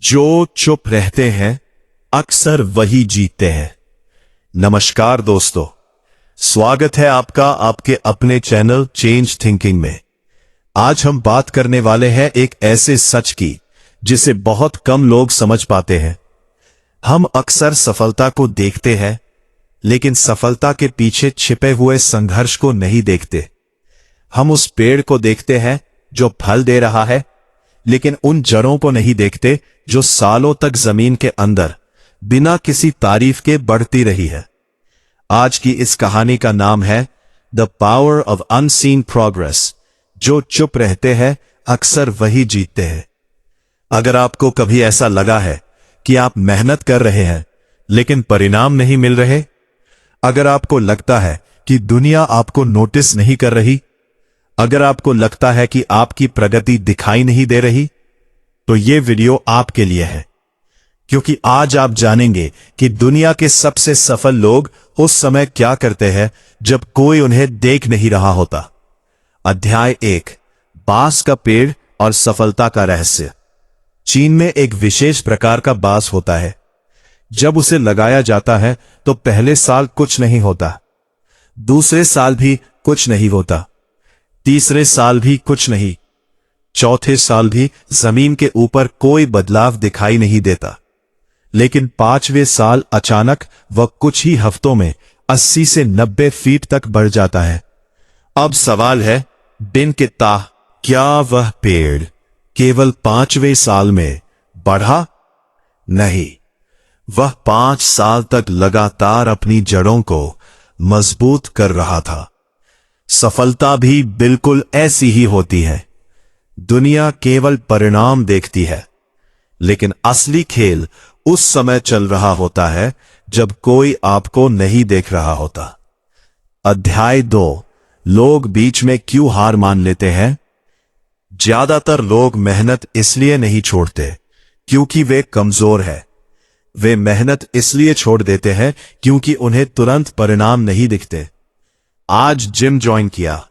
जो चुप रहते हैं अक्सर वही जीतते हैं। नमस्कार दोस्तों, स्वागत है आपका आपके अपने चैनल चेंज थिंकिंग में। आज हम बात करने वाले हैं एक ऐसे सच की जिसे बहुत कम लोग समझ पाते हैं। हम अक्सर सफलता को देखते हैं, लेकिन सफलता के पीछे छिपे हुए संघर्ष को नहीं देखते। हम उस पेड़ को देखते हैं जो फल दे रहा है, लेकिन उन जड़ों को नहीं देखते जो सालों तक जमीन के अंदर बिना किसी तारीफ के बढ़ती रही है। आज की इस कहानी का नाम है the power of unseen progress. जो चुप रहते हैं अक्सर वही जीतते हैं। अगर आपको कभी ऐसा लगा है कि आप मेहनत कर रहे हैं लेकिन परिणाम नहीं मिल रहे, अगर आपको लगता है कि दुनिया आपको नोटिस नहीं कर रही, अगर आपको लगता है कि आपकी प्रगति दिखाई नहीं दे रही, तो ये वीडियो आपके लिए है। क्योंकि आज आप जानेंगे कि दुनिया के सबसे सफल लोग उस समय क्या करते हैं जब कोई उन्हें देख नहीं रहा होता। अध्याय 1, बांस का पेड़ और सफलता का रहस्य। चीन में एक विशेष प्रकार का बांस होता है। जब उसे लगाया जाता है तो पहले साल कुछ नहीं होता, दूसरे साल भी कुछ नहीं होता, तीसरे साल भी कुछ नहीं, चौथे साल भी जमीन के ऊपर कोई बदलाव दिखाई नहीं देता। लेकिन 5वें साल अचानक वह कुछ ही हफ्तों में 80 से 90 फीट तक बढ़ जाता है। अब सवाल है, बिन के ताह क्या वह पेड़ केवल 5वें साल में बढ़ा? नहीं, वह 5 साल तक लगातार अपनी जड़ों को मजबूत कर रहा था। सफलता भी बिल्कुल ऐसी ही होती है। दुनिया केवल परिणाम देखती है, लेकिन असली खेल उस समय चल रहा होता है जब कोई आपको नहीं देख रहा होता। अध्याय 2, लोग बीच में क्यों हार मान लेते हैं? ज्यादातर लोग मेहनत इसलिए नहीं छोड़ते क्योंकि वे कमजोर हैं। वे मेहनत इसलिए छोड़ देते हैं क्योंकि उन्हें तुरंत परिणाम नहीं दिखते। आज जिम ज्वाइन किया,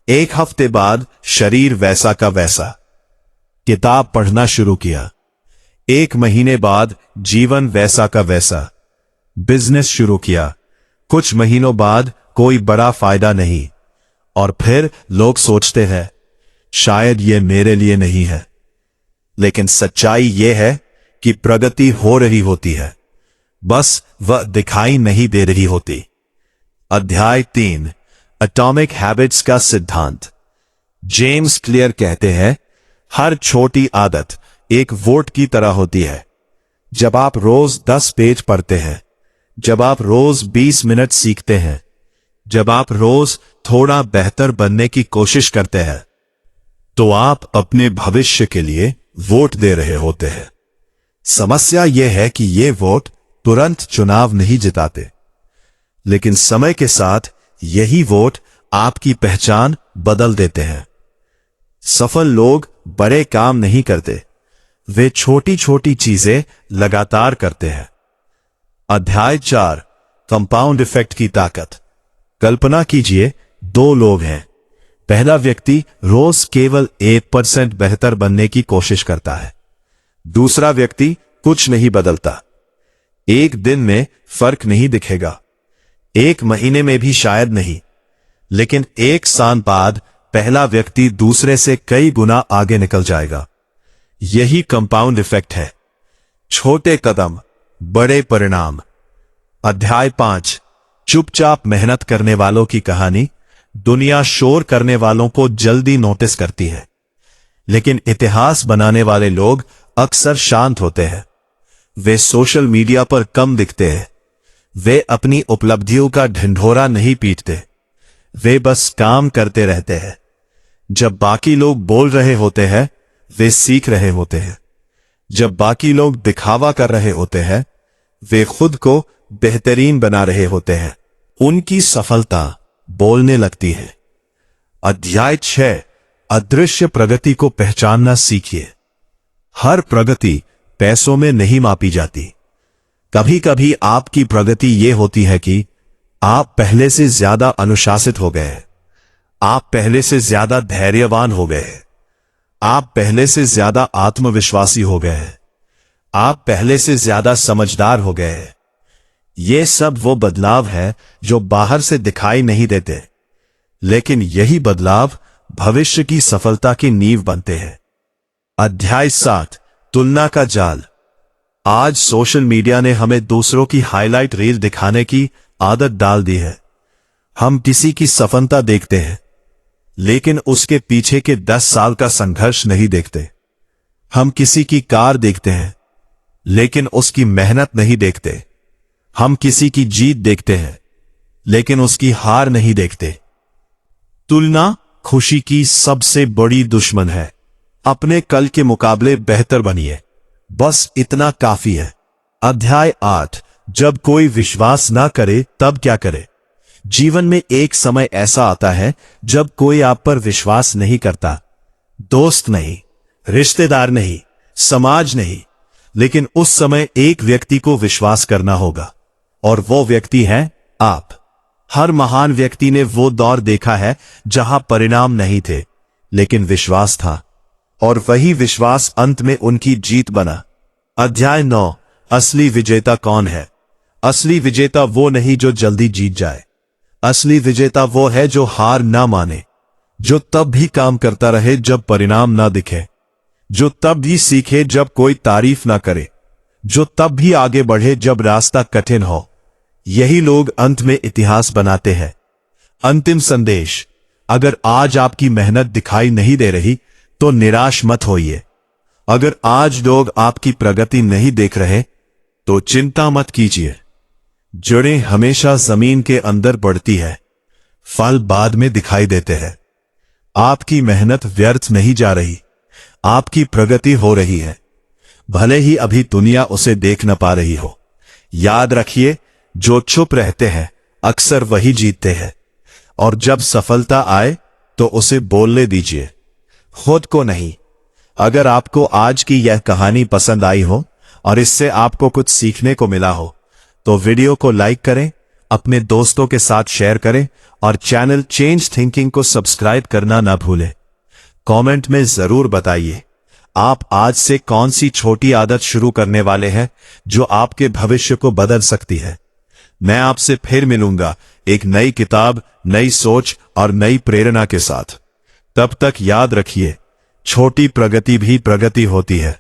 1 हफ्ते बाद शरीर वैसा का वैसा। किताब पढ़ना शुरू किया, 1 महीने बाद जीवन वैसा का वैसा। बिजनेस शुरू किया, कुछ महीनों बाद कोई बड़ा फायदा नहीं, और फिर लोग सोचते हैं शायद ये मेरे लिए नहीं है। लेकिन सच्चाई यह है कि प्रगति हो रही होती है, बस वह दिखाई नहीं दे रही होती। अध्याय 3, एटॉमिक हैबिट्स का सिद्धांत। जेम्स क्लियर कहते हैं, हर छोटी आदत एक वोट की तरह होती है। जब आप रोज 10 पेज पढ़ते हैं, जब आप रोज 20 मिनट सीखते हैं, जब आप रोज थोड़ा बेहतर बनने की कोशिश करते हैं, तो आप अपने भविष्य के लिए वोट दे रहे होते हैं। समस्या यह है कि ये वोट तुरंत चुनाव नहीं जिताते, लेकिन समय के साथ यही वोट आपकी पहचान बदल देते हैं। सफल लोग बड़े काम नहीं करते, वे छोटी छोटी चीजें लगातार करते हैं। अध्याय 4, कंपाउंड इफेक्ट की ताकत। कल्पना कीजिए, 2 लोग हैं। पहला व्यक्ति रोज केवल 1% बेहतर बनने की कोशिश करता है। दूसरा व्यक्ति कुछ नहीं बदलता। 1 दिन में फर्क नहीं दिखेगा, 1 महीने में भी शायद नहीं, लेकिन 1 साल बाद पहला व्यक्ति दूसरे से कई गुना आगे निकल जाएगा। यही कंपाउंड इफेक्ट है। छोटे कदम, बड़े परिणाम। अध्याय 5, चुपचाप मेहनत करने वालों की कहानी। दुनिया शोर करने वालों को जल्दी नोटिस करती है, लेकिन इतिहास बनाने वाले लोग अक्सर शांत होते हैं। वे सोशल मीडिया पर कम दिखते हैं, वे अपनी उपलब्धियों का ढिंढोरा नहीं पीटते, वे बस काम करते रहते हैं। जब बाकी लोग बोल रहे होते हैं, वे सीख रहे होते हैं। जब बाकी लोग दिखावा कर रहे होते हैं, वे खुद को बेहतरीन बना रहे होते हैं। उनकी सफलता बोलने लगती है। अध्याय 6, अदृश्य प्रगति को पहचानना सीखिए। हर प्रगति पैसों में नहीं मापी जाती। कभी कभी आपकी प्रगति ये होती है कि आप पहले से ज्यादा अनुशासित हो गए, आप पहले से ज्यादा धैर्यवान हो गए, आप पहले से ज्यादा आत्मविश्वासी हो गए, आप पहले से ज्यादा समझदार हो गए हैं। ये सब वो बदलाव है जो बाहर से दिखाई नहीं देते, लेकिन यही बदलाव भविष्य की सफलता की नींव बनते हैं। अध्याय 7, तुलना का जाल। आज सोशल मीडिया ने हमें दूसरों की हाइलाइट रील दिखाने की आदत डाल दी है। हम किसी की सफलता देखते हैं, लेकिन उसके पीछे के 10 साल का संघर्ष नहीं देखते। हम किसी की कार देखते हैं, लेकिन उसकी मेहनत नहीं देखते। हम किसी की जीत देखते हैं, लेकिन उसकी हार नहीं देखते। तुलना खुशी की सबसे बड़ी दुश्मन है। अपने कल के मुकाबले बेहतर बनिए, बस इतना काफी है। अध्याय 8, जब कोई विश्वास ना करे तब क्या करे। जीवन में एक समय ऐसा आता है जब कोई आप पर विश्वास नहीं करता। दोस्त नहीं, रिश्तेदार नहीं, समाज नहीं, लेकिन उस समय एक व्यक्ति को विश्वास करना होगा, और वो व्यक्ति है आप। हर महान व्यक्ति ने वो दौर देखा है जहां परिणाम नहीं थे, लेकिन विश्वास था, और वही विश्वास अंत में उनकी जीत बना। अध्याय 9, असली विजेता कौन है। असली विजेता वो नहीं जो जल्दी जीत जाए। असली विजेता वो है जो हार ना माने, जो तब भी काम करता रहे जब परिणाम ना दिखे, जो तब भी सीखे जब कोई तारीफ ना करे, जो तब भी आगे बढ़े जब रास्ता कठिन हो। यही लोग अंत में इतिहास बनाते हैं। अंतिम संदेश, अगर आज आपकी मेहनत दिखाई नहीं दे रही तो निराश मत होइए। अगर आज लोग आपकी प्रगति नहीं देख रहे तो चिंता मत कीजिए। जड़ें हमेशा जमीन के अंदर बढ़ती है, फल बाद में दिखाई देते हैं। आपकी मेहनत व्यर्थ नहीं जा रही, आपकी प्रगति हो रही है, भले ही अभी दुनिया उसे देख न पा रही हो। याद रखिए, जो चुप रहते हैं अक्सर वही जीतते हैं, और जब सफलता आए तो उसे बोलने दीजिए, खुद को नहीं। अगर आपको आज की यह कहानी पसंद आई हो और इससे आपको कुछ सीखने को मिला हो तो वीडियो को लाइक करें, अपने दोस्तों के साथ शेयर करें और चैनल चेंज थिंकिंग को सब्सक्राइब करना ना भूलें। कमेंट में जरूर बताइए आप आज से कौन सी छोटी आदत शुरू करने वाले हैं जो आपके भविष्य को बदल सकती है। मैं आपसे फिर मिलूंगा एक नई किताब, नई सोच और नई प्रेरणा के साथ। तब तक याद रखिए, छोटी प्रगति भी प्रगति होती है।